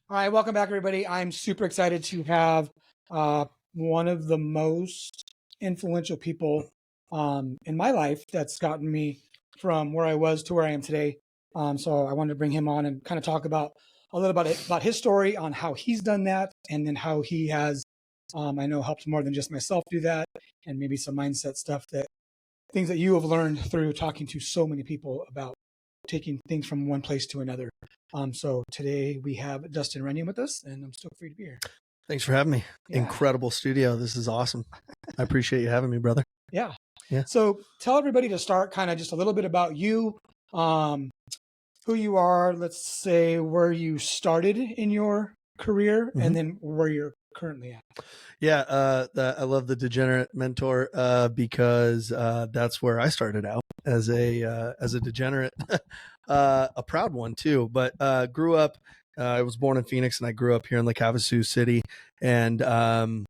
All right, welcome back, everybody. I'm super excited to have one of the most influential people in my life that's gotten me from where I was to where I am today. So I wanted to bring him on and kind of talk about a little about his story on how he's done that, and then how he has, I know, helped more than just myself do that, and maybe some mindset stuff that things that you have learned through talking to so many people about taking things from one place to another. So today we have Dustin Runyon with us, and I'm stoked for you to be here. Thanks for having me. Yeah. Incredible studio. This is awesome. I appreciate you having me, brother. Yeah. Yeah. So tell everybody to start kind of just a little bit about you, who you are, let's say where you started in your career, and then where you're currently at. Yeah. I love the Degenerate mentor because that's where I started out as a degenerate, a proud one too. But grew up. I was born in Phoenix, and I grew up here in Lake Havasu City. And as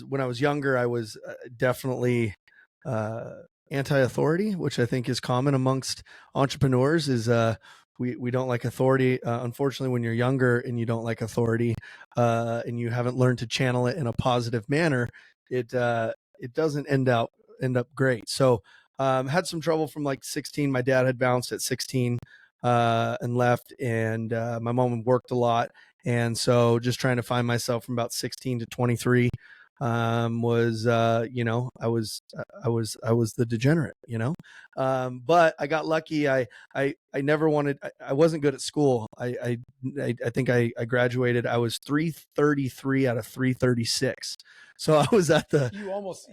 when I was younger, I was definitely anti-authority, which I think is common amongst entrepreneurs. Is we don't like authority. Unfortunately, when you're younger and you don't like authority, and you haven't learned to channel it in a positive manner, it doesn't end up great. So had some trouble from like 16. My dad had bounced at 16 and left, and my mom worked a lot, and so just trying to find myself from about 16 to 23 was I was the degenerate, but I got lucky. I never wanted. I wasn't good at school. I think I graduated. I was 333 out of 336. So I was at the. You almost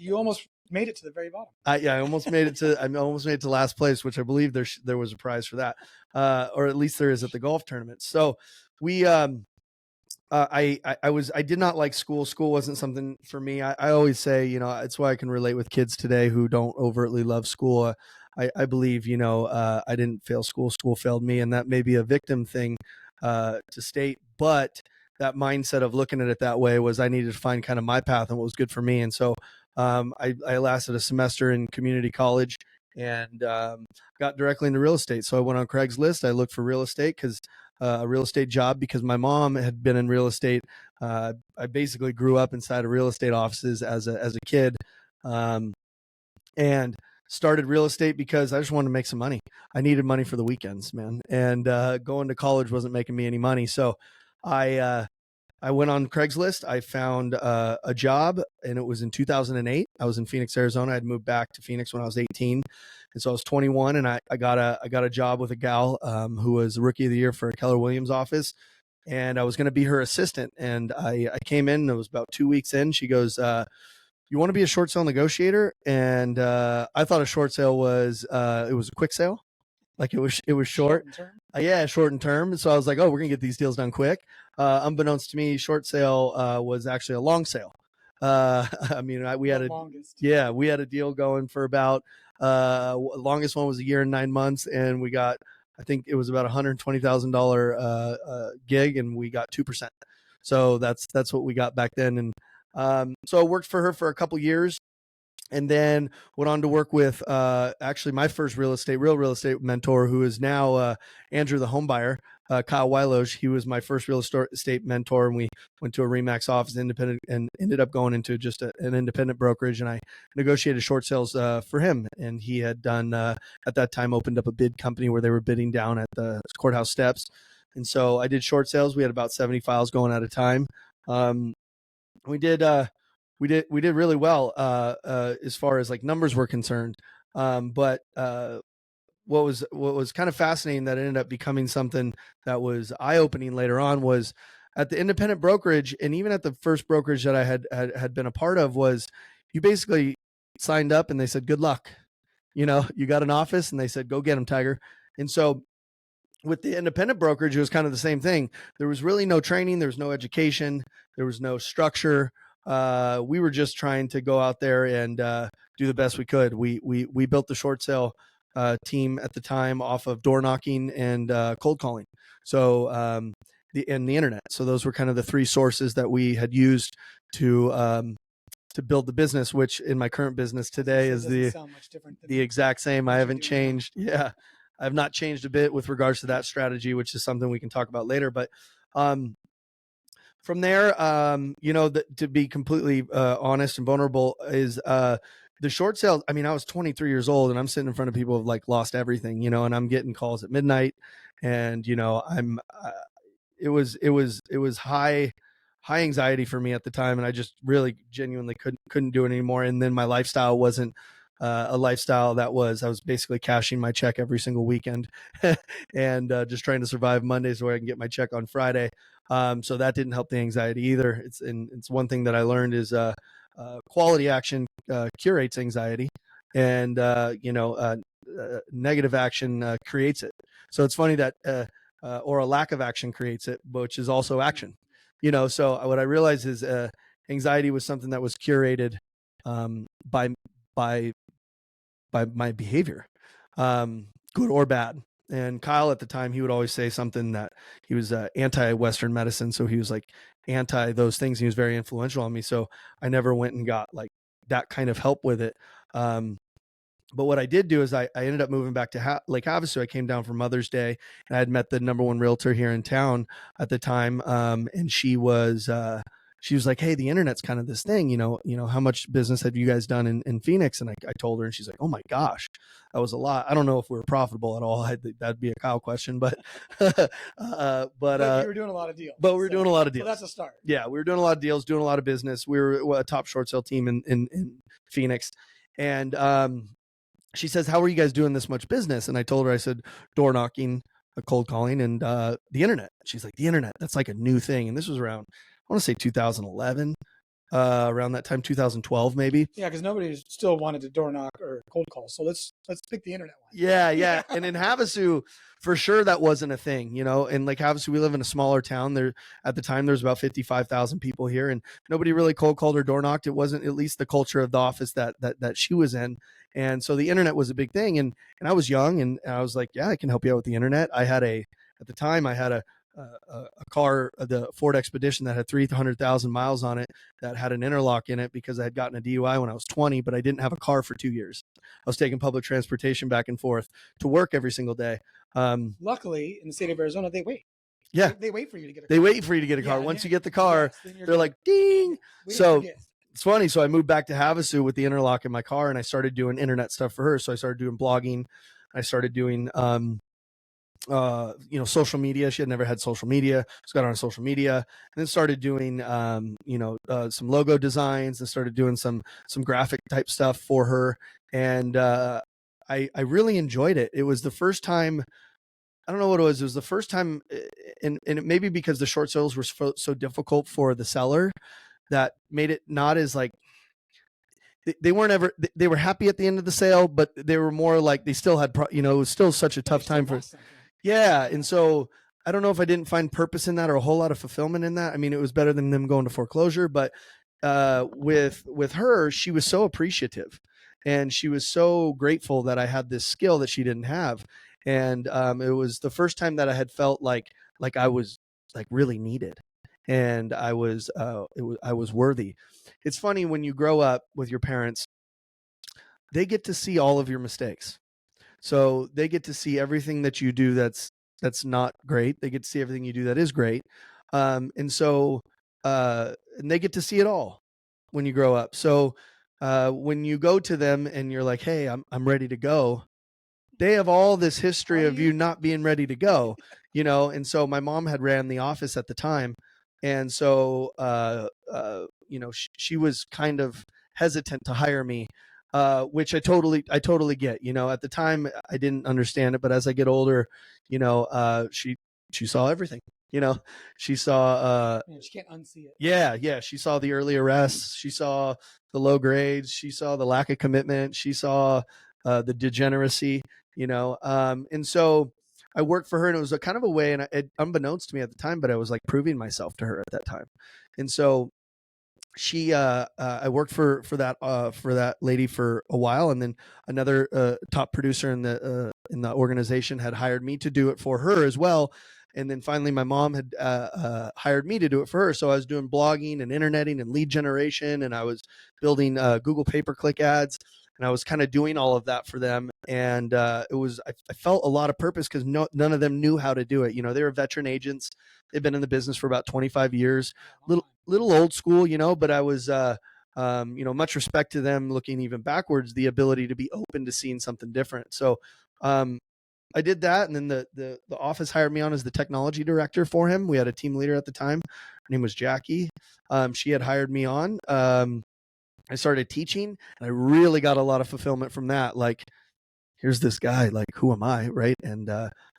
made it to the very bottom. I almost made it to. I almost made it to last place, which I believe there was a prize for that, or at least there is at the golf tournament. So we. I did not like school. School wasn't something for me. I always say, it's why I can relate with kids today who don't overtly love school. I believe, I didn't fail school. School failed me. And that may be a victim thing to state. But that mindset of looking at it that way was I needed to find kind of my path and what was good for me. And so I lasted a semester in community college and got directly into real estate. So I went on Craigslist. I looked for real estate because a real estate job because my mom had been in real estate. I basically grew up inside of real estate offices as a kid, and started real estate because I just wanted to make some money. I needed money for the weekends, man. And going to college wasn't making me any money. So I went on Craigslist. I found a job, and it was in 2008. I was in Phoenix, Arizona. I'd moved back to Phoenix when I was 18. And so I was 21, and I got a job with a gal who was Rookie of the Year for a Keller Williams office. And I was going to be her assistant. And I came in, and it was about 2 weeks in. She goes, you want to be a short sale negotiator? And I thought a short sale was, it was a quick sale. Like it was short. Short and term. So I was like, oh, we're going to get these deals done quick. Unbeknownst to me, short sale was actually a long sale. We had a deal going for about longest one was a year and 9 months, and we got, I think it was about $120,000 gig, and we got 2%. So that's what we got back then. And so I worked for her for a couple years, and then went on to work with actually my first real estate mentor, who is now Andrew the home buyer, Kyle Weiloge. He was my first real estate mentor, and we went to a Remax office, independent, and ended up going into just an independent brokerage. And I negotiated short sales for him. And he had done at that time opened up a bid company where they were bidding down at the courthouse steps. And so I did short sales. We had about 70 files going at a time. We did really well as far as like numbers were concerned. But what was kind of fascinating that ended up becoming something that was eye-opening later on was at the independent brokerage, and even at the first brokerage that I had been a part of, was you basically signed up and they said, good luck. You got an office and they said, go get them, Tiger. And so with the independent brokerage, it was kind of the same thing. There was really no training. There was no education. There was no structure. We were just trying to go out there and do the best we could. We built the short sale team at the time off of door knocking and cold calling. So the internet. So those were kind of the three sources that we had used to build the business, which in my current business today is the exact same. I haven't changed. Yeah. I've not changed a bit with regards to that strategy, which is something we can talk about later. But from there, to be completely honest and vulnerable, is the short sales. I mean, I was 23 years old and I'm sitting in front of people who've like lost everything, and I'm getting calls at midnight, and it was high anxiety for me at the time, and I just really genuinely couldn't do it anymore. And then my lifestyle wasn't a lifestyle I was basically cashing my check every single weekend and just trying to survive Mondays where I can get my check on Friday. So that didn't help the anxiety either. It's one thing that I learned is quality action curates anxiety, and negative action creates it. So it's funny that or a lack of action creates it, which is also action. So what I realized is anxiety was something that was curated by by my behavior, good or bad. And Kyle at the time, he would always say something that he was anti-Western medicine. So he was like anti those things. He was very influential on me. So I never went and got like that kind of help with it. But what I did do is I ended up moving back to Lake Havasu. I came down for Mother's Day, and I had met the number one realtor here in town at the time. And she was like, "Hey, the internet's kind of this thing, how much business have you guys done in Phoenix?" And I told her, and she's like, "Oh my gosh, that was a lot. I don't know if we were profitable at all. That'd be a Kyle question, but but you were doing a lot of deals. But we were doing a lot of deals. So that's a start. Yeah, we were doing a lot of deals, doing a lot of business. We were a top short sale team in Phoenix, and she says, "How are you guys doing this much business?" And I told her, I said, door knocking, cold calling, and the internet. She's like, the internet, that's like a new thing. And this was around, I want to say 2011, around that time, 2012 maybe. Yeah, because nobody still wanted to door knock or cold call. So let's pick the internet one. Yeah. And in Havasu, for sure, that wasn't a thing, And like Havasu, we live in a smaller town. There at the time, there was about 55,000 people here, and nobody really cold called or door knocked. It wasn't at least the culture of the office that she was in. And so the internet was a big thing. And I was young, and I was like, yeah, I can help you out with the internet. At the time, I had a car, the Ford Expedition that had 300,000 miles on it, that had an interlock in it because I had gotten a DUI when I was 20, but I didn't have a car for 2 years. I was taking public transportation back and forth to work every single day. Luckily, in the state of Arizona, they wait. Yeah. They wait for you to get a car. They wait for you to get a car. Once you get the car, they're like, ding. So it's funny. So I moved back to Havasu with the interlock in my car, and I started doing internet stuff for her. So I started doing blogging. I started doing, social media. She had never had social media. Just got on social media, and then started doing, some logo designs, and started doing some graphic type stuff for her. And I really enjoyed it. It was the first time. I don't know what it was. It was the first time, and it may be because the short sales were so difficult for the seller that made it not as like, they weren't ever, they were happy at the end of the sale, but they were more like they still had, it was still such a tough time for. Yeah. And so I don't know if I didn't find purpose in that or a whole lot of fulfillment in that. I mean, it was better than them going to foreclosure, but with her, she was so appreciative, and she was so grateful that I had this skill that she didn't have. And it was the first time that I had felt like I was like really needed, and I was worthy. It's funny when you grow up with your parents, they get to see all of your mistakes. So they get to see everything that you do that's not great. They get to see everything you do that is great. And they get to see it all when you grow up. So when you go to them and you're like, "Hey, I'm ready to go," they have all this history of you not being ready to go, And so my mom had ran the office at the time, and so she was kind of hesitant to hire me, which I totally get. At the time I didn't understand it, but as I get older, she saw everything. She saw. She can't unsee it. Yeah. She saw the early arrests. She saw the low grades. She saw the lack of commitment. She saw the degeneracy. And so I worked for her, and it was a kind of a way, and unbeknownst to me at the time, but I was like proving myself to her at that time. And so she, I worked for that lady for a while, and then another top producer in the organization had hired me to do it for her as well. And then finally my mom had hired me to do it for her. So I was doing blogging and interneting and lead generation, and I was building Google pay-per-click ads. and I was kind of doing all of that for them. And I felt a lot of purpose because none of them knew how to do it. You know, they were veteran agents. They've been in the business for about 25 years, little old school, you know, but I was, you know, much respect to them looking even backwards, the ability to be open to seeing something different. So, I did that, and then the office hired me on as the technology director for him. We had a team leader at the time. Her name was Jackie. She had hired me on. I started teaching, and I really got a lot of fulfillment from that. Like, here's this guy, like, who am I, right? And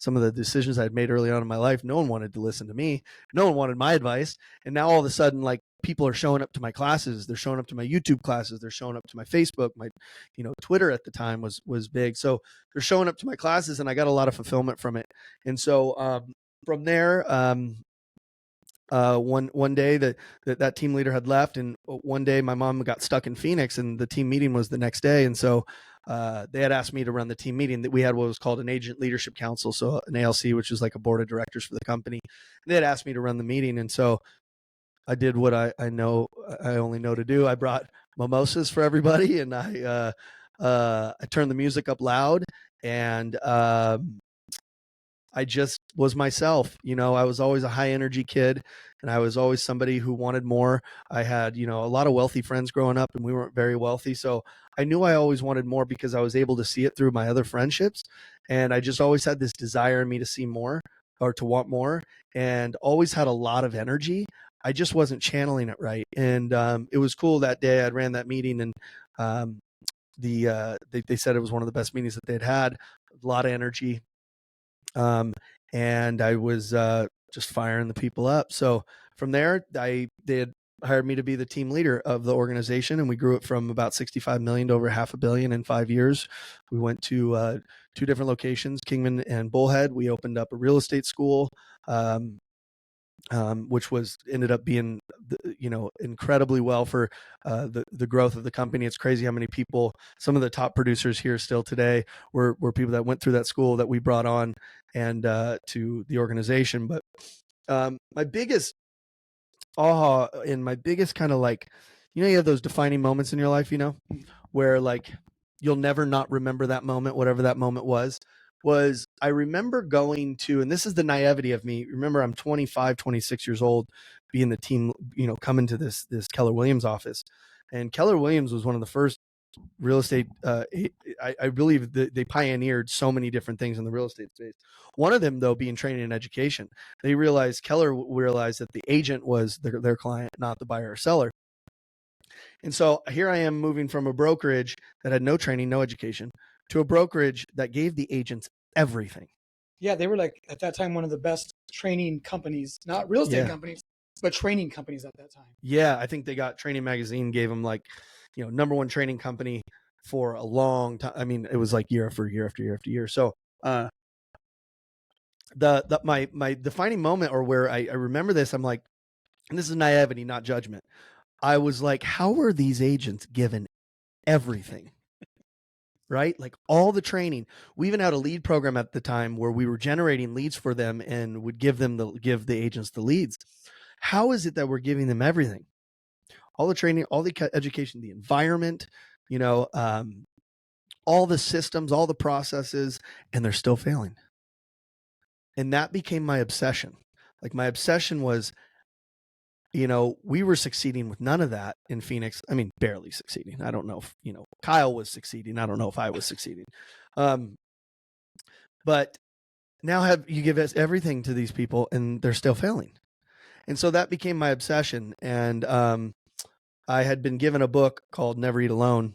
some of the decisions I'd made early on in my life, no one wanted to listen to me. No one wanted my advice. And now all of a sudden, like, people are showing up to my classes. They're showing up to my YouTube classes. They're showing up to my Facebook. My, you know, Twitter at the time was big. So they're showing up to my classes, and I got a lot of fulfillment from it. And so from there, one day that team leader had left, and one day my mom got stuck in Phoenix, and the team meeting was the next day. And so they had asked me to run the team meeting. That we had what was called an agent leadership council, so an ALC, which is like a board of directors for the company. And they had asked me to run the meeting, and so I did what I only know to do. I brought mimosas for everybody, and I turned the music up loud, and I just was myself. You know, I was always a high energy kid, and I was always somebody who wanted more. I had, you know, a lot of wealthy friends growing up, and we weren't very wealthy. So I knew I always wanted more because I was able to see it through my other friendships. And I just always had this desire in me to see more or to want more, and always had a lot of energy. I just wasn't channeling it right. And it was cool that day. I ran that meeting, and they said it was one of the best meetings that they'd had. A lot of energy. And I was just firing the people up. So from there, they had hired me to be the team leader of the organization, and we grew it from about 65 million to over $500 million in 5 years. We went to 2 different locations, Kingman and Bullhead. We opened up a real estate school, which ended up being, you know, incredibly well for the growth of the company. It's crazy how many people, some of the top producers here still today were people that went through that school that we brought on and to the organization. But my biggest aha and my biggest kind of, like, you know, you have those defining moments in your life, you know, where like you'll never not remember that moment, whatever that moment was I remember going to, and this is the naivety of me. Remember, I'm 25, 26 years old, being the team, you know, coming to this Keller Williams office. And Keller Williams was one of the first real estate. I believe they pioneered so many different things in the real estate space. One of them, though, being training and education. Keller realized that the agent was their client, not the buyer or seller. And so here I am moving from a brokerage that had no training, no education, to a brokerage that gave the agents everything. Yeah, they were like at that time one of the best training companies, not real estate companies, but training companies at that time. Yeah, I think they got Training Magazine gave them, like, you know, number one training company for a long time. I mean, it was like year after year after year after year. So my defining moment, or where I remember this, I'm like, and this is naivety, not judgment. I was like, how were these agents given everything? Right? Like all the training. We even had a lead program at the time where we were generating leads for them and would give the agents the leads. How is it that we're giving them everything? All the training, all the education, the environment, you know, all the systems, all the processes, and they're still failing. And that became my obsession. Like, my obsession was, you know, we were succeeding with none of that in Phoenix. I mean, barely succeeding. I don't know if, you know, Kyle was succeeding. I don't know if I was succeeding. But now you give us everything to these people and they're still failing. And so that became my obsession. And I had been given a book called Never Eat Alone.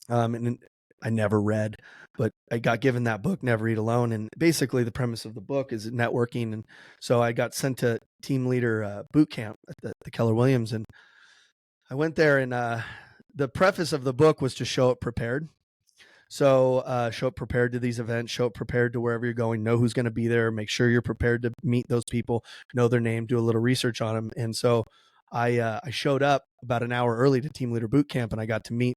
And I never read, but I got given that book, Never Eat Alone. And basically the premise of the book is networking. And so I got sent to team leader boot camp at the Keller Williams. And I went there, and the preface of the book was to show up prepared. So show up prepared to these events, show up prepared to wherever you're going, know who's going to be there, make sure you're prepared to meet those people, know their name, do a little research on them. And so I showed up about an hour early to team leader boot camp, and I got to meet,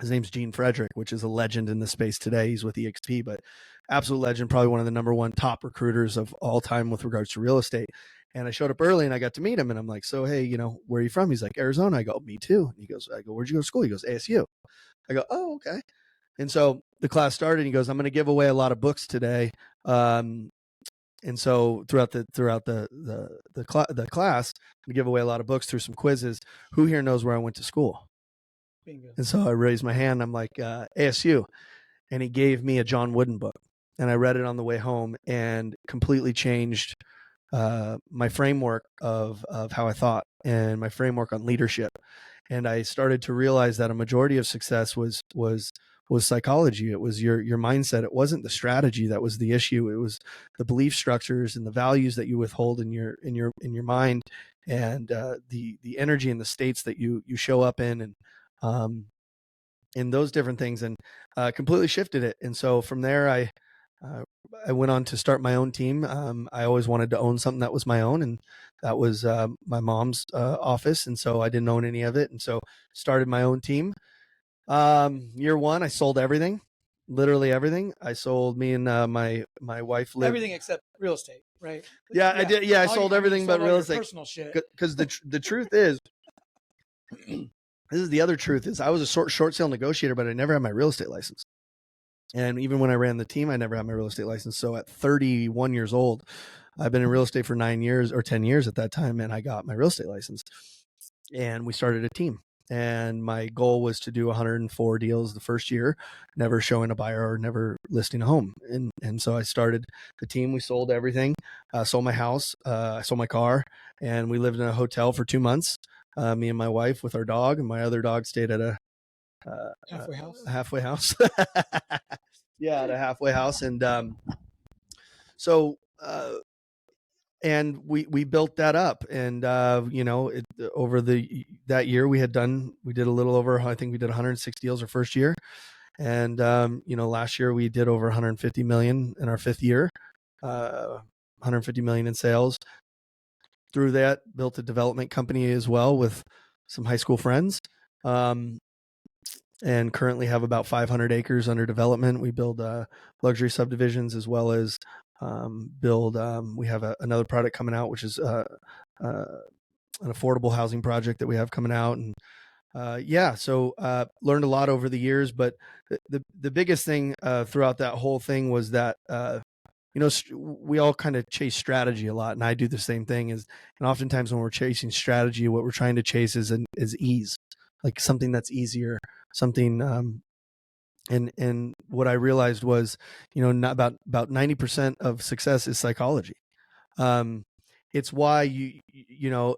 his name's Gene Frederick, which is a legend in the space today. He's with EXP, but absolute legend, probably one of the number one top recruiters of all time with regards to real estate. And I showed up early and I got to meet him, and I'm like, so, hey, where are you from? He's like, Arizona. I go, me too. And I go, where'd you go to school? He goes, ASU. I go, oh, okay. And so the class started, and he goes, I'm going to give away a lot of books today. And so throughout the class, I'm going to give away a lot of books through some quizzes. Who here knows where I went to school? Bingo. And so I raised my hand. I'm like, ASU. And he gave me a John Wooden book, and I read it on the way home and completely changed my framework of how I thought and my framework on leadership. And I started to realize that a majority of success was psychology. It was your mindset. It wasn't the strategy that was the issue. It was the belief structures and the values that you withhold in your mind, and the energy and the states that you show up in, and in those different things, and completely shifted it. And so from there, I went on to start my own team. I always wanted to own something that was my own, and that was my mom's office. And so I didn't own any of it, and so started my own team. Year one, I sold everything, literally everything. I sold, me and my wife lived everything except real estate, right? Yeah, I did. Yeah, I sold everything but real estate. Personal shit. Because the truth is, this is the other truth, is I was a short sale negotiator, but I never had my real estate license. And even when I ran the team, I never had my real estate license. So at 31 years old, I've been in real estate for 9 years or 10 years at that time, and I got my real estate license. And we started a team. And my goal was to do 104 deals the first year, never showing a buyer or never listing a home. And so I started the team. We sold everything, sold my house, I sold my car, and we lived in a hotel for 2 months. Me and my wife with our dog, and my other dog stayed at a halfway house. Yeah, at a halfway house. And so and we built that up, and over that year we did a little over, I think we did 106 deals our first year, and last year we did over 150 million in our fifth year, 150 million in sales. Through that, built a development company as well with some high school friends, and currently have about 500 acres under development. We build luxury subdivisions, as well as we have another product coming out, which is an affordable housing project that we have coming out. And so learned a lot over the years, but the biggest thing throughout that whole thing was that we all kind of chase strategy a lot, and I do the same thing. And oftentimes when we're chasing strategy, what we're trying to chase is ease, like something that's easier, something. And what I realized was, not about 90% of success is psychology. It's why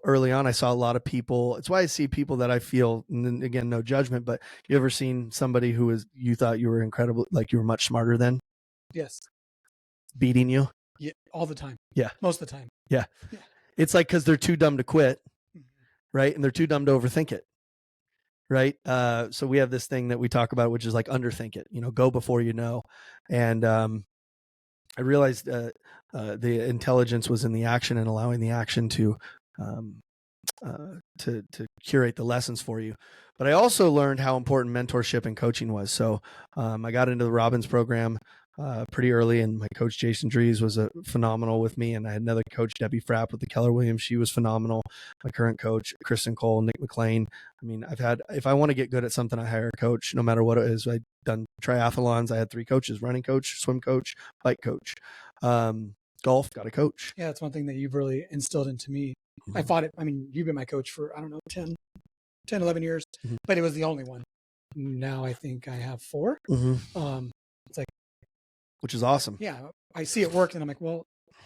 early on I saw a lot of people. It's why I see people that I feel, and then again, no judgment, but you ever seen somebody you thought you were incredible, like you were much smarter than? Yes. Beating you? Yeah, all the time. Yeah. Most of the time. Yeah. It's like, because they're too dumb to quit, right? And they're too dumb to overthink it. Right. So we have this thing that we talk about, which is like underthink it, go before you know. And I realized the intelligence was in the action, and allowing the action to curate the lessons for you. But I also learned how important mentorship and coaching was. So I got into the Robbins program pretty early, and my coach Jason Dries was phenomenal with me, and I had another coach, Debbie Frapp, with the Keller Williams. She was phenomenal. My current coach, Kristen Cole, Nick McLean. I mean, if I want to get good at something, I hire a coach, no matter what it is. I've done triathlons. I had 3 coaches: running coach, swim coach, bike coach. Golf, got a coach. Yeah, that's one thing that you've really instilled into me. I fought it. I mean, you've been my coach for, 10, 11 years, but it was the only one. Now I think I have 4. It's like, which is awesome. Yeah, I see it work, and I'm like, well,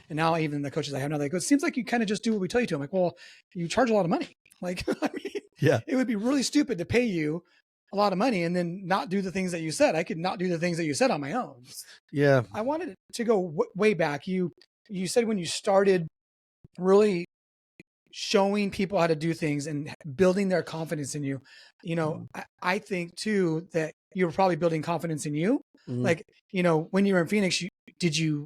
and now even the coaches I have now, they go, it seems like you kind of just do what we tell you to. I'm like, well, you charge a lot of money. Like, I mean, yeah, it would be really stupid to pay you a lot of money and then not do the things that you said. I could not do the things that you said on my own. Yeah. I wanted to go way back. You said when you started really showing people how to do things and building their confidence in you, I think too that you were probably building confidence in you. Like, when you were in Phoenix, did you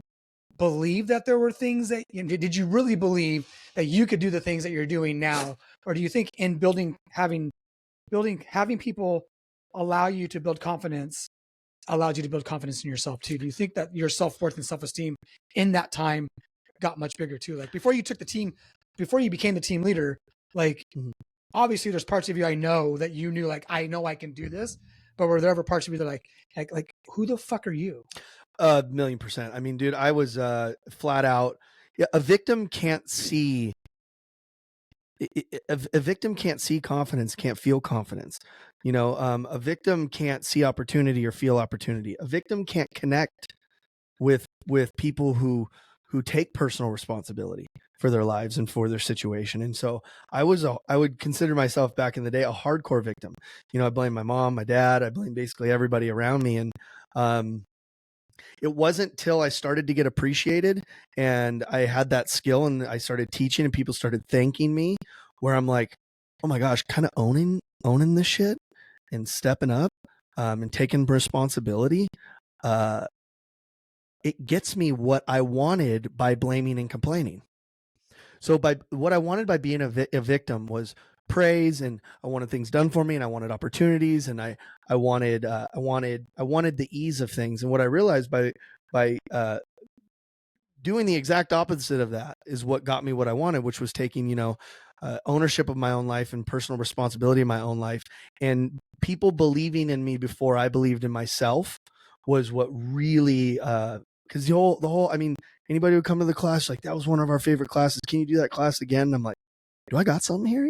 believe that there were things that, did you really believe that you could do the things that you're doing now? Or do you think in having people allow you to build confidence allowed you to build confidence in yourself too? Do you think that your self-worth and self-esteem in that time got much bigger too. Like before you became the team leader, like obviously there's parts of you I know that you knew, like, I know I can do this, but were there ever parts of you that like who the fuck are you? 1,000,000%. I mean, dude, I was flat out. Yeah, a victim can't see. A victim can't see confidence, can't feel confidence. A victim can't see opportunity or feel opportunity. A victim can't connect with people who take personal responsibility for their lives and for their situation. And so I would consider myself back in the day a hardcore victim. I blame my mom, my dad, I blame basically everybody around me. And it wasn't till I started to get appreciated and I had that skill and I started teaching and people started thanking me, where I'm like, oh my gosh, kind of owning this shit and stepping up and taking responsibility. It gets me what I wanted by blaming and complaining. So by what I wanted by being a victim was praise, and I wanted things done for me, and I wanted opportunities, and I wanted the ease of things. And what I realized by doing the exact opposite of that is what got me what I wanted, which was taking ownership of my own life and personal responsibility in my own life, and people believing in me before I believed in myself was what really because the whole I mean, anybody would come to the class like, that was one of our favorite classes, can you do that class again? And I'm like, do I got something here?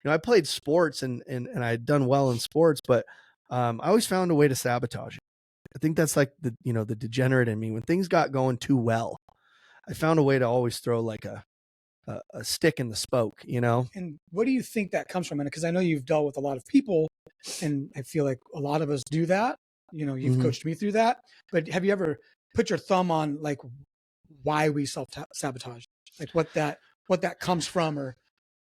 I played sports and I had done well in sports, but I always found a way to sabotage it. I think that's like the degenerate in me. When things got going too well, I found a way to always throw like a stick in the spoke. And what do you think that comes from? And because I know you've dealt with a lot of people, and I feel like a lot of us do that. You've coached me through that. But have you ever put your thumb on like why we self-sabotage? Like what that comes from, or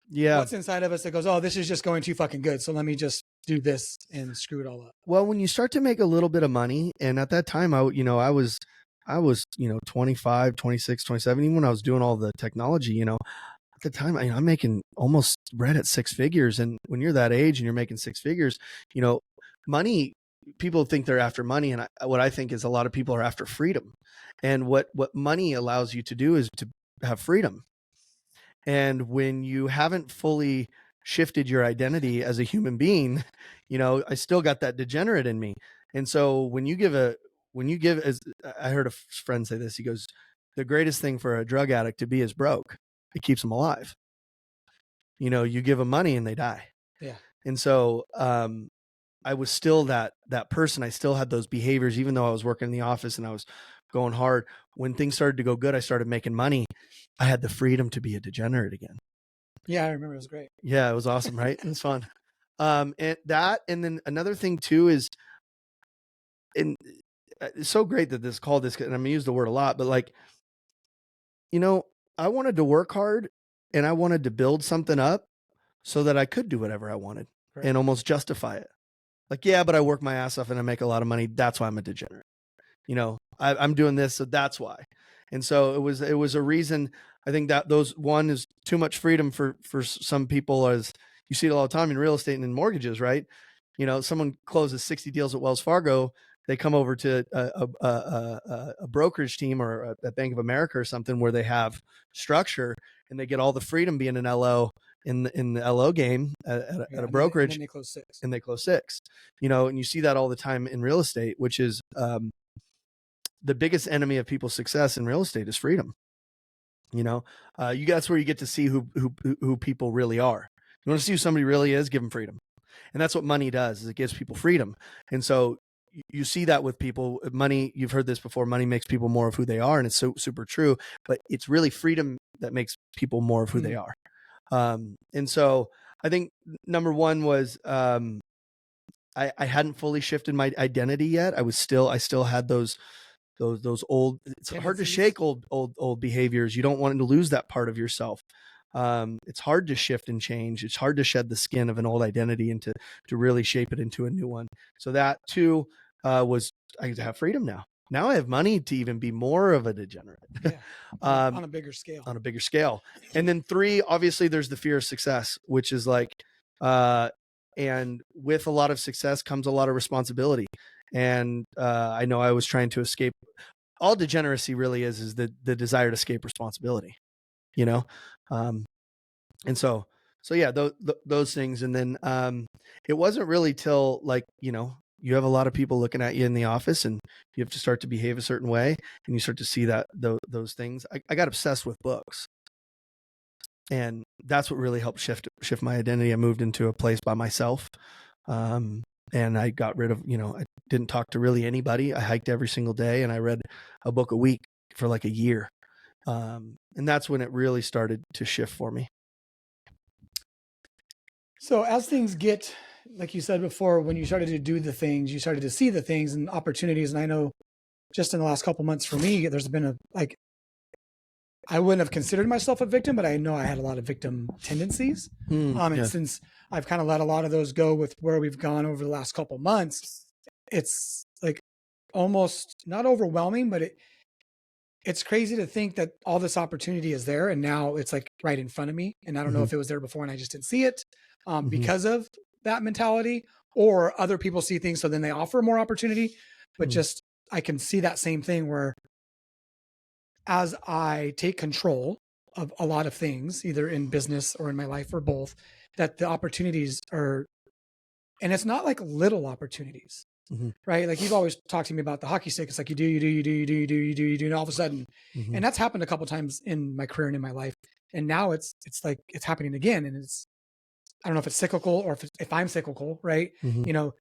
what's inside of us that goes, oh, this is just going too fucking good, so let me just do this and screw it all up. Well, when you start to make a little bit of money, and at that time I was 25, 26, 27, even when I was doing all the technology, at the time I'm making almost right at six figures. And when you're that age and you're making six figures, money, people think they're after money. And what I think is a lot of people are after freedom. And what money allows you to do is to have freedom. And when you haven't fully shifted your identity as a human being, I still got that degenerate in me. And so when you give, as I heard a friend say this, he goes, the greatest thing for a drug addict to be is broke. It keeps them alive. You give them money and they die. Yeah. And so, I was still that person. I still had those behaviors, even though I was working in the office and I was going hard. When things started to go good, I started making money. I had the freedom to be a degenerate again. Yeah, I remember. It was great. Yeah, it was awesome, right? It was fun. And then another thing too is, and it's so great that this called this, and I'm gonna use the word a lot, but like, I wanted to work hard and I wanted to build something up so that I could do whatever I wanted and almost justify it. Like, yeah, but I work my ass off and I make a lot of money. That's why I'm a degenerate. I'm doing this, so that's why. And so it was a reason. I think that one is too much freedom for some people, as you see it all the time in real estate and in mortgages, right? Someone closes 60 deals at Wells Fargo, they come over to a brokerage team or a Bank of America or something where they have structure and they get all the freedom being an LO in the LO game at a brokerage, and they close six. And you see that all the time in real estate, which is the biggest enemy of people's success in real estate is freedom. That's where you get to see who people really are. You want to see who somebody really is, give them freedom. And that's what money does, is it gives people freedom. And so you see that with people. Money, you've heard this before, money makes people more of who they are, and it's so super true, but it's really freedom that makes people more of who they are. And so I think number one was I hadn't fully shifted my identity yet. I still had those old, it's hard to shake old behaviors. You don't want to lose that part of yourself. It's hard to shift and change. It's hard to shed the skin of an old identity and to really shape it into a new one. So that too was, I get to have freedom now. Now I have money to even be more of a degenerate. Yeah. On a bigger scale. On a bigger scale. And then three, obviously there's the fear of success, which is like, and with a lot of success comes a lot of responsibility. And I know I was trying to escape all degeneracy really is the desire to escape responsibility, you know? And so yeah, those things. And then, it wasn't really till like, you know, you have a lot of people looking at you in the office and you have to start to behave a certain way and you start to see that those things. I got obsessed with books, and that's what really helped shift my identity. I moved into a place by myself. And I got rid of, you know, I didn't talk to really anybody. I hiked every single day and I read a book a week for like a year. And that's when it really started to shift for me. So as things get, like you said before, when you started to do the things, you started to see the things and opportunities. And I know just in the last couple months for me, there's been I wouldn't have considered myself a victim, but I know I had a lot of victim tendencies. And since I've kind of let a lot of those go with where we've gone over the last couple months, it's like almost not overwhelming, but it's crazy to think that all this opportunity is there. And now it's like right in front of me. And I don't know if it was there before and I just didn't see it because of that mentality, or other people see things, so then they offer more opportunity. But just, I can see that same thing where as I take control of a lot of things, either in business or in my life or both, that the opportunities are, and it's not like little opportunities, right? Like you've always talked to me about the hockey stick. It's like you do, and all of a sudden, and that's happened a couple of times in my career and in my life. And now it's like, it's happening again. And I don't know if it's cyclical or if I'm cyclical, right? You know,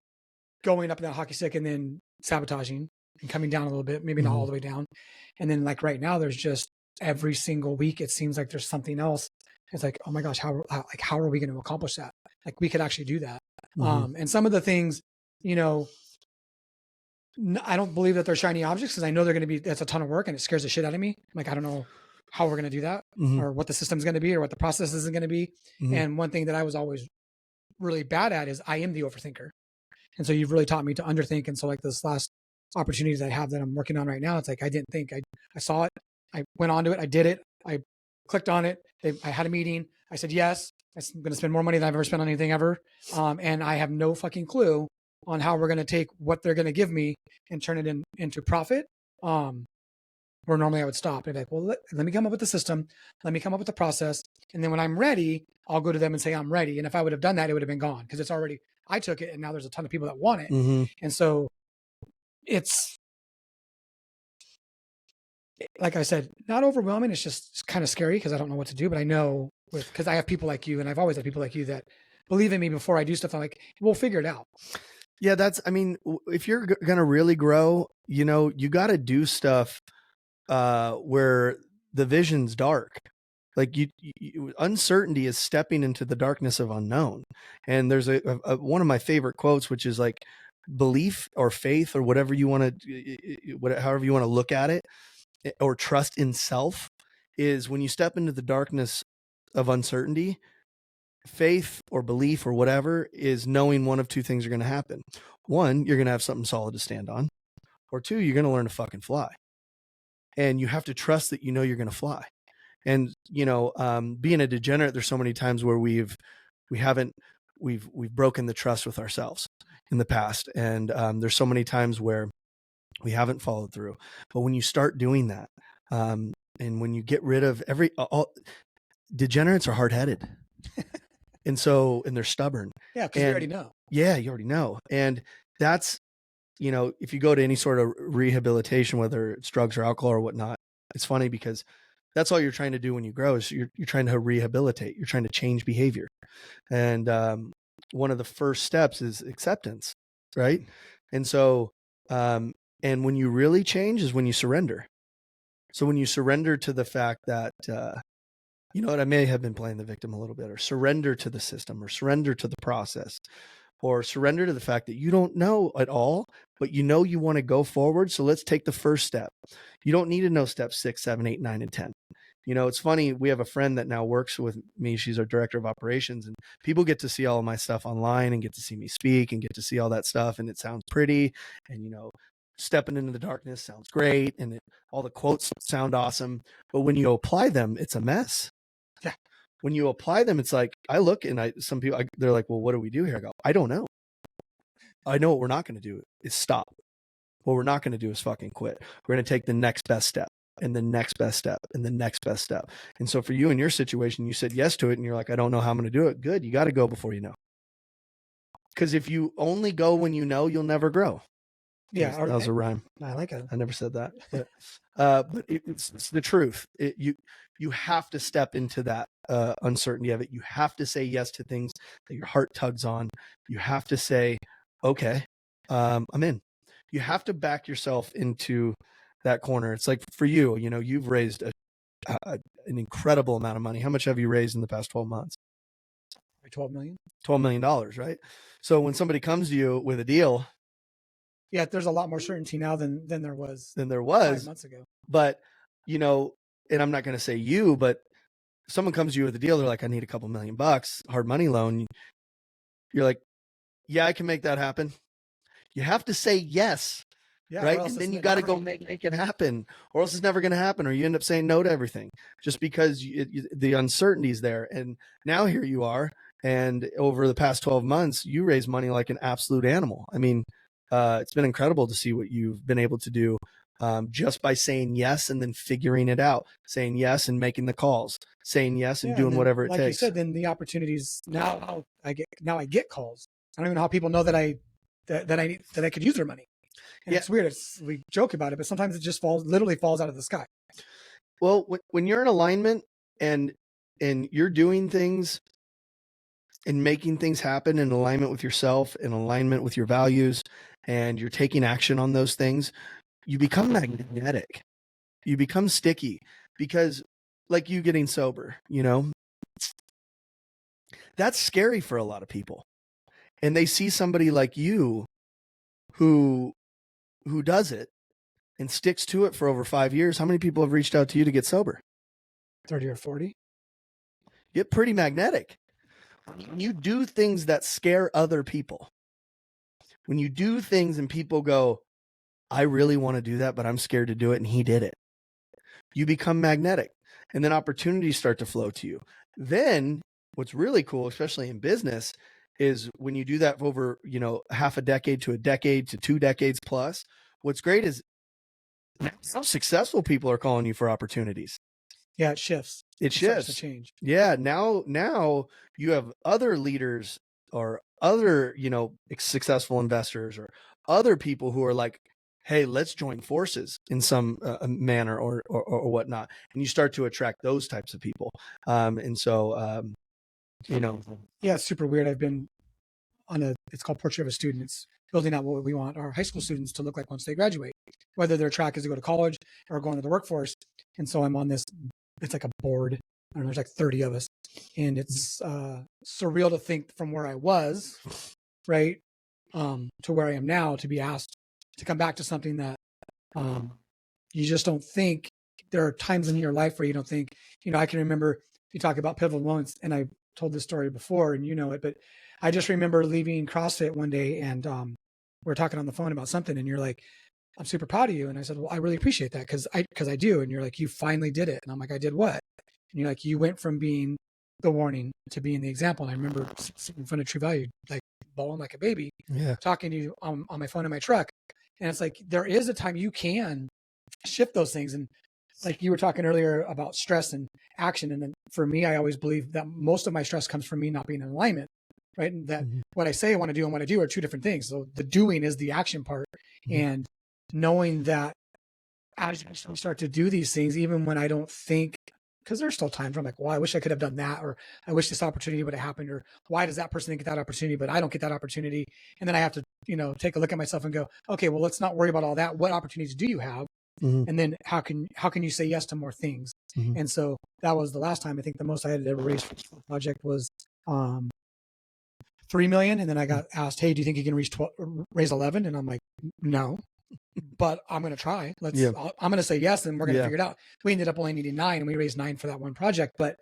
going up that hockey stick and then sabotaging and coming down a little bit, maybe not all the way down. And then like right now, there's just every single week, it seems like there's something else. It's like, oh my gosh, how are we going to accomplish that? Like we could actually do that. And some of the things, you know, I don't believe that they're shiny objects because I know they're going to be, that's a ton of work and it scares the shit out of me. Like, I don't know how we're going to do that or what the system's going to be or what the process is going to be. And one thing that I was always really bad at is I am the overthinker. And so you've really taught me to underthink. And so like this last opportunities I have that I'm working on right now, it's like, I didn't think, I saw it. I went on to it. I did it. I clicked on it. I had a meeting. I said, yes, I'm going to spend more money than I've ever spent on anything ever. And I have no fucking clue on how we're going to take what they're going to give me and turn it into profit. Where normally I would stop and be like, well, let me come up with the system. Let me come up with the process. And then when I'm ready, I'll go to them and say, I'm ready. And if I would have done that, it would have been gone because it's already, I took it and now there's a ton of people that want it. And so it's, like I said, not overwhelming. It's just kind of scary because I don't know what to do, but I know because I have people like you and I've always had people like you that believe in me before I do stuff. I'm like, we'll figure it out. Yeah, I mean, if you're going to really grow, you know, you got to do stuff where the vision's dark. Like uncertainty is stepping into the darkness of unknown. And there's one of my favorite quotes, which is like belief or faith or whatever you want to, however you want to look at it, or trust in self, is when you step into the darkness of uncertainty, faith or belief or whatever is knowing one of two things are going to happen. One, you're going to have something solid to stand on, or two, you're going to learn to fucking fly. And you have to trust that you know you're going to fly. And, you know, being a degenerate, there's so many times where we've broken the trust with ourselves in the past. And there's so many times where we haven't followed through. But when you start doing that, and when you get rid of degenerates are hard-headed. and they're stubborn. Yeah, because you already know. Yeah, you already know. And that's, you know, if you go to any sort of rehabilitation, whether it's drugs or alcohol or whatnot, it's funny because that's all you're trying to do when you grow is you're trying to rehabilitate. You're trying to change behavior. And one of the first steps is acceptance, right? And so, and when you really change is when you surrender. So when you surrender to the fact that, you know what, I may have been playing the victim a little bit, or surrender to the system, or surrender to the process, or surrender to the fact that you don't know at all, but you know you want to go forward. So let's take the first step. You don't need to know steps 6, 7, 8, 9, and 10. You know, it's funny. We have a friend that now works with me. She's our director of operations, and people get to see all of my stuff online and get to see me speak and get to see all that stuff. And it sounds pretty. And, you know, stepping into the darkness sounds great. And all the quotes sound awesome. But when you apply them, it's a mess. Yeah. When you apply them, it's like, I look and some people, they're like, well, what do we do here? I go, I don't know. I know what we're not going to do is stop. What we're not going to do is fucking quit. We're going to take the next best step and the next best step and the next best step. And so for you in your situation, you said yes to it and you're like, I don't know how I'm going to do it. Good. You got to go before you know. Because if you only go when you know, you'll never grow. Yeah. That was a rhyme. I like it. I never said that, but it's the truth. You have to step into that uncertainty of it. You have to say yes to things that your heart tugs on. You have to say, okay, I'm in. You have to back yourself into that corner. It's like for you, you know, you've raised an incredible amount of money. How much have you raised in the past 12 months? 12 million. $12 million, right? So when somebody comes to you with a deal, yeah, there's a lot more certainty now than there was 5 months ago. But, you know, and I'm not going to say you, but someone comes to you with a deal, they're like, I need a couple $1 million, hard money loan. You're like, yeah, I can make that happen. You have to say yes, right? And then you got to go make it happen, or else it's never going to happen, or you end up saying no to everything just because the uncertainty's there. And now here you are. And over the past 12 months, you raise money like an absolute animal. I mean, it's been incredible to see what you've been able to do just by saying yes and then figuring it out, saying yes and making the calls, saying yes and doing whatever it takes. Like you said, then the opportunities now I get calls. I don't even know how people know that I could use their money. And it's weird. We joke about it, but sometimes it just literally falls out of the sky. Well, when you're in alignment and you're doing things and making things happen in alignment with yourself, in alignment with your values, and you're taking action on those things, you become magnetic. You become sticky because like you getting sober, you know, that's scary for a lot of people. And they see somebody like you who does it and sticks to it for over 5 years. How many people have reached out to you to get sober? 30 or 40. You're pretty magnetic. You do things that scare other people. When you do things and people go, I really want to do that, but I'm scared to do it, and he did it, you become magnetic. And then opportunities start to flow to you. Then what's really cool, especially in business, is when you do that over, you know, half a decade to a decade to 2 decades plus, what's great is how successful people are calling you for opportunities. Yeah, it shifts. It shifts. Starts to change. Yeah. Now you have other leaders or other, you know, successful investors or other people who are like, hey, let's join forces in some manner or whatnot. And you start to attract those types of people. And so, you know. Yeah, it's super weird. I've been on it's called Portrait of a Student. It's building out what we want our high school students to look like once they graduate, whether their track is to go to college or go into the workforce. And so I'm on this, it's like a board. I don't know, there's like 30 of us. And it's surreal to think from where I was, right, to where I am now, to be asked to come back to something that you just don't think. There are times in your life where you don't think, you know, I can remember you talk about pivotal moments, and I told this story before and you know it, but I just remember leaving CrossFit one day and we were talking on the phone about something and you're like, I'm super proud of you. And I said, well, I really appreciate that because I do. And you're like, you finally did it. And I'm like, I did what? And you're like, you went from being the warning to being the example. And I remember sitting in front of True Value, like bawling like a baby, talking to you on my phone in my truck. And it's like, there is a time you can shift those things. And like you were talking earlier about stress and action. And then for me, I always believe that most of my stress comes from me not being in alignment, right? And that what I say I want to do and what I do are two different things. So the doing is the action part. And knowing that as I start to do these things, even when I don't think, because there's still times where I'm like, well, I wish I could have done that, or I wish this opportunity would have happened, or why does that person get that opportunity, but I don't get that opportunity? And then I have to, you know, take a look at myself and go, okay, well, let's not worry about all that. What opportunities do you have? And then how can you say yes to more things? And so that was the last time. I think the most I had ever raised for the project was 3 million. And then I got asked, hey, do you think you can raise 11? And I'm like, no, but I'm going to try. I'm going to say yes, and we're going to figure it out. We ended up only needing 9, and we raised 9 for that one project. But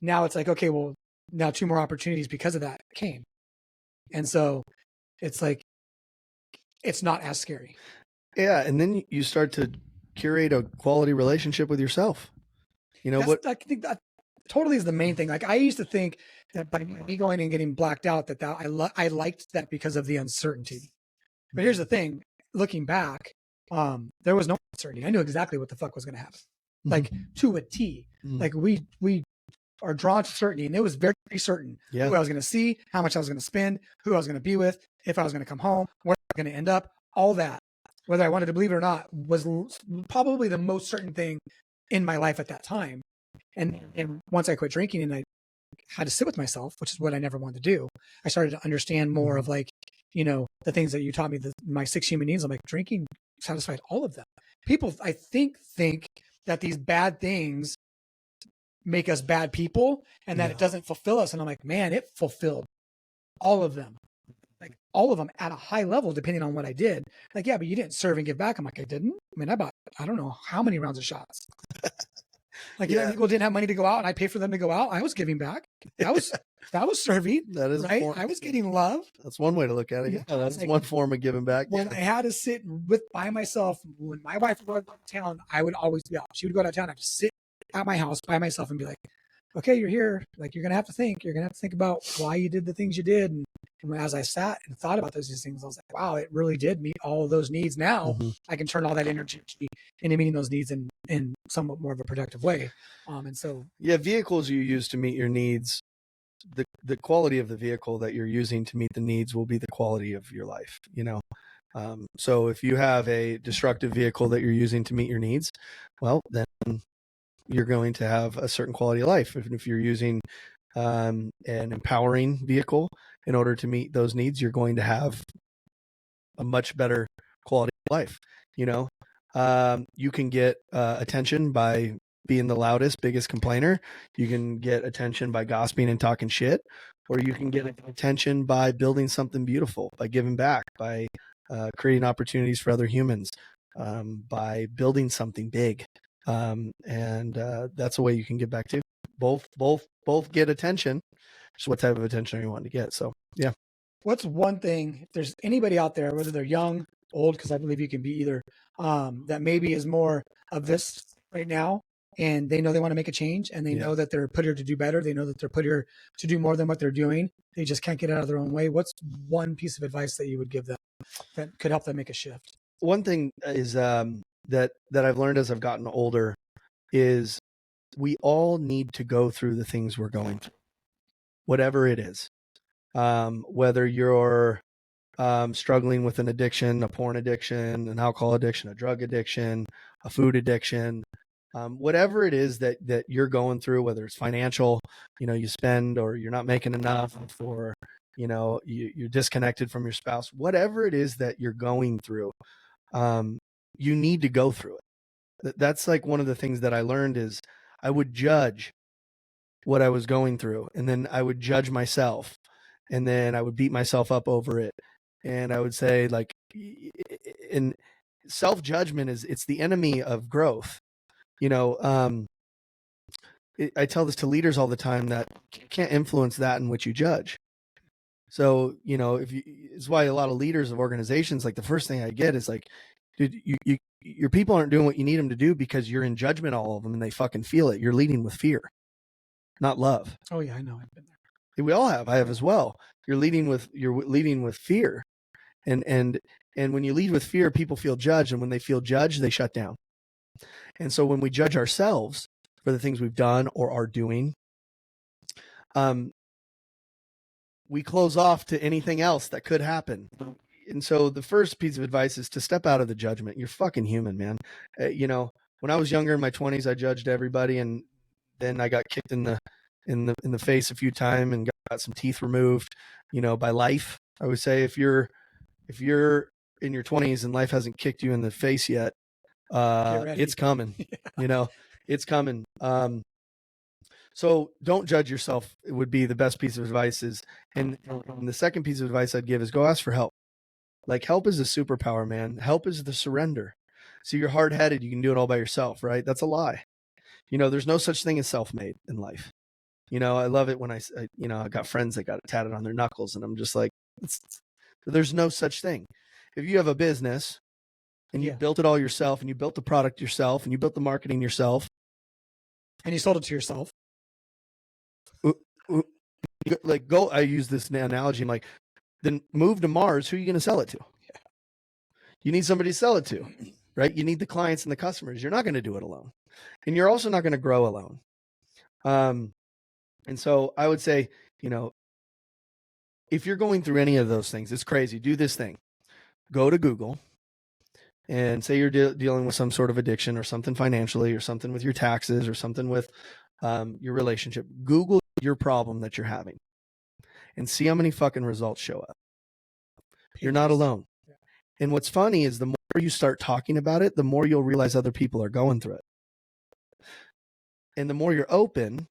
now it's like, okay, well, now 2 more opportunities because of that came. And so it's like, it's not as scary. Yeah. And then you start to curate a quality relationship with yourself. You know, I think that totally is the main thing. Like I used to think that by me going and getting blacked out, that I liked that because of the uncertainty. But here's the thing. looking back, there was no uncertainty. I knew exactly what the fuck was going to happen, like to a T. Like we are drawn to certainty, and it was very certain who I was going to see, how much I was going to spend, who I was going to be with, if I was going to come home, where I was going to end up. All that, whether I wanted to believe it or not, was probably the most certain thing in my life at that time. And once I quit drinking and I had to sit with myself, which is what I never wanted to do, I started to understand more of like, you know, the things that you taught me, my 6 human needs. I'm like, drinking satisfied all of them. People, I think that these bad things make us bad people and that it doesn't fulfill us. And I'm like, man, it fulfilled all of them. Like all of them at a high level, depending on what I did. Like, yeah, but you didn't serve and give back. I'm like, I didn't. I mean, I bought, I don't know how many rounds of shots. Like, you know, people didn't have money to go out and I paid for them to go out. I was giving back. That was serving. That is right. I was getting love. That's one way to look at it. Yeah, that's like, one form of giving back. When I had to sit by myself, when my wife would go out of town, I would always be out. She would go out of town. I'd just sit at my house by myself and be like, okay, you're here. Like, you're going to have to think. You're going to have to think about why you did the things you did. And as I sat and thought about those things, I was like, wow, it really did meet all of those needs. Now I can turn all that energy into meeting those needs in somewhat more of a productive way. And so, vehicles you use to meet your needs, the quality of the vehicle that you're using to meet the needs will be the quality of your life, you know? So if you have a destructive vehicle that you're using to meet your needs, well, then you're going to have a certain quality of life. If you're using an empowering vehicle in order to meet those needs, you're going to have a much better quality of life. You know, you can get attention by being the loudest, biggest complainer. You can get attention by gossiping and talking shit, or you can get attention by building something beautiful, by giving back, by creating opportunities for other humans, by building something big. And that's a way you can give back too. Both get attention. Just what type of attention you want to get. So, yeah. What's one thing, if there's anybody out there, whether they're young, old, because I believe you can be either, that maybe is more of this right now, and they know they want to make a change, and they know that they're put here to do better. They know that they're put here to do more than what they're doing. They just can't get out of their own way. What's one piece of advice that you would give them that could help them make a shift? One thing is that I've learned as I've gotten older is we all need to go through the things we're going through, whatever it is. Whether you're struggling with an addiction, a porn addiction, an alcohol addiction, a drug addiction, a food addiction, whatever it is that you're going through, whether it's financial, you know, you spend, or you're not making enough, or, you know, you're disconnected from your spouse, whatever it is that you're going through, you need to go through it. That's like one of the things that I learned is I would judge what I was going through, and then I would judge myself, and then I would beat myself up over it. And I would say, like, in self-judgment it's the enemy of growth. You know, I tell this to leaders all the time, that you can't influence that in which you judge. So, you know, it's why a lot of leaders of organizations, like, the first thing I get is like, dude, your people aren't doing what you need them to do because you're in judgment, all of them, and they fucking feel it. You're leading with fear, not love. Oh yeah, I know. I've been there. We all have. I have as well. You're leading with fear. And when you lead with fear, people feel judged. And when they feel judged, they shut down. And so when we judge ourselves for the things we've done or are doing, we close off to anything else that could happen. And so the first piece of advice is to step out of the judgment. You're fucking human, man. You know, when I was younger in my 20s, I judged everybody, and then I got kicked in the face a few times and got some teeth removed, you know, by life. I would say if you're in your 20s and life hasn't kicked you in the face yet, it's coming. You know, it's coming. So don't judge yourself. It would be the best piece of advice. And the second piece of advice I'd give is go ask for help. Like, help is a superpower, man. Help is the surrender. So you're hard-headed, you can do it all by yourself, right? That's a lie. You know, there's no such thing as self-made in life. You know, I love it when I got friends that got it tatted on their knuckles, and I'm just like, there's no such thing. If you have a business and you built it all yourself, and you built the product yourself, and you built the marketing yourself, and you sold it to yourself, like, go, I use this analogy, I'm like, then move to Mars, who are you going to sell it to? You need somebody to sell it to, right? You need the clients and the customers. You're not going to do it alone. And you're also not going to grow alone. And so I would say, you know, if you're going through any of those things, it's crazy. Do this thing. Go to Google and say you're dealing with some sort of addiction or something financially or something with your taxes or something with your relationship. Google your problem that you're having and see how many fucking results show up. You're not alone. Yeah. And what's funny is the more you start talking about it, the more you'll realize other people are going through it. And the more you're open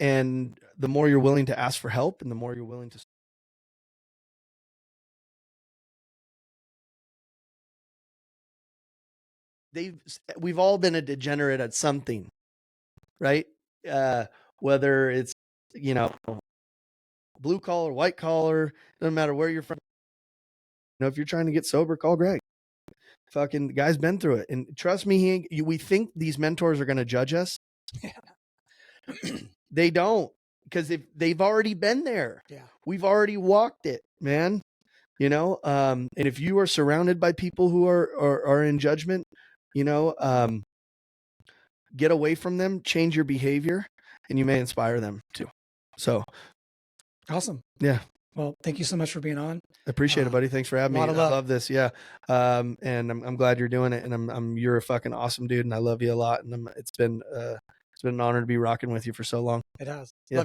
and the more you're willing to ask for help and the more you're willing to we've all been a degenerate at something, right? Whether it's, you know, blue collar, white collar, doesn't matter where you're from. You know, if you're trying to get sober, call Greg. Fucking the guy's been through it. And trust me, we think these mentors are going to judge us. They don't, because they've already been there. Yeah. We've already walked it, man. You know, and if you are surrounded by people who are in judgment, you know, get away from them, change your behavior, and you may inspire them too. So awesome. Yeah. Well, thank you so much for being on. I appreciate it, buddy. Thanks for having me. I love this. Yeah. And I'm glad you're doing it. And you're a fucking awesome dude. And I love you a lot. And it's been an honor to be rocking with you for so long. It has. Yeah. Love you.